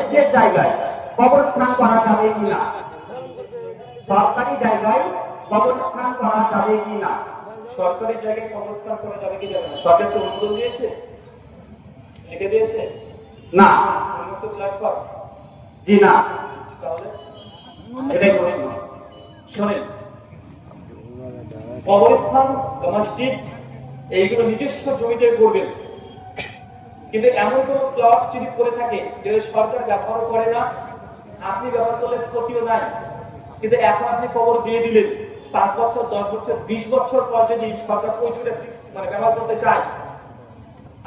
ট্রাস্টের জায়গায় কবরস্থান করা যাবে কিনা, সরকারি জায়গায় কবরস্থান করা যাবে কিনা? সরকারি জায়গায় কবরস্থান করা যাবে কি যাবে না? সরকার তো অনুমোদন দিয়েছে, লিখে দিয়েছে না। উন্মুক্ত প্ল্যাটফর্ম? জি না। তাহলে এটাই প্রশ্ন। শোনেন, কবরস্থান, মসজিদ এইগুলো নিজস্ব জমিতে করবেন, কিন্তু এমন কোন প্লট যদি করে থাকে যে সরকার ব্যবহার করে না, আপনি ব্যবহার করলে ক্ষতিও নাই, কিন্তু এখন আপনি কবর দিয়ে দিলেন, 5 বছর 10 বছর 20 বছর পর যদি সরকার ওই জমিটা মানে ব্যবহার করতে চায়,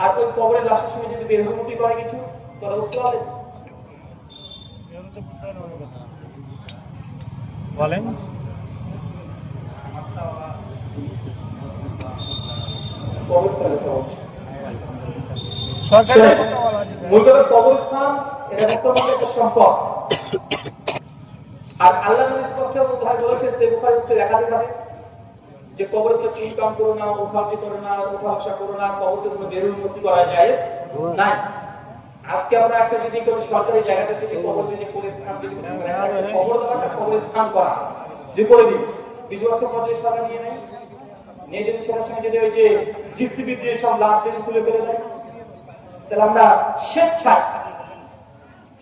আর ওই কবরের লাশের সঙ্গে যদি বেহুমতি করে কিছু, তাহলে বুঝতে পারলেন। বলেন। কবরস্থান এটা মুসলমানদের একটা সম্পদ, আর আল্লাহ নবী স্পষ্ট ভাবে বলেছেন সে বুখারী মুসলিম একাধিক হাদিস যে কবরে তো চুনকাম করো না, উঠাউটি করো না, উঠা-বসা করো না, কবরতে কোনো বেরুমতি করা জায়েজ নাই। আজকে আমরা একটা যদি কোনো সরকারি জায়গাতে যদি কবর যদি কবরস্থান যদি কবর দেওয়াটা কবরস্থান করা যদি করে দিই, 20 বছর পর যদি সরকার নিয়ে নেয়, নিয়ে যদি সেটার সঙ্গে যদি ওই যে জিসিবি দিয়ে সব লাশ যদি তুলে ফেলে দেয়, তাহলে আমরা স্বেচ্ছায়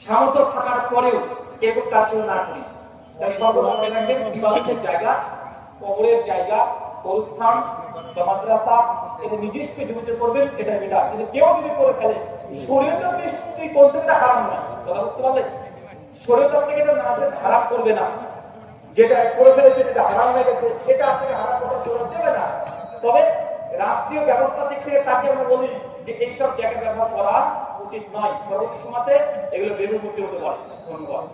সামর্থ্য থাকার পরেও এরকম কার্যক্রম না করি। তাই সর্বপ্রথম থাকবেন ইবাদতের জায়গা, কবরের জায়গা, কবরস্থান, মাদ্রাসা এটা নিজস্ব জমিতে করবেন, এটা বিদআত। কিন্তু কেউ যদি করে ফেলে, শরীয়তের দৃষ্টিতে কোনটা হারাম না, কথা বুঝতে পারলেন? শরীয়ত আপনাকে এটা নাজায়েজ হারাম করবে না, যেটা করে ফেলেছে যেটা হারাম হয়ে গেছে সেটা আপনাকে হারাম করতে শরীয়ত দেবে না। তবে রাষ্ট্রীয় ব্যবস্থা দিক থেকে তাকে আমরা বলি যে এইসব জায়গা ব্যবহার করা উচিত নয়, পরবর্তী সময়তে এগুলো বেরুমুক্তি হতে পারে। ধন্যবাদ।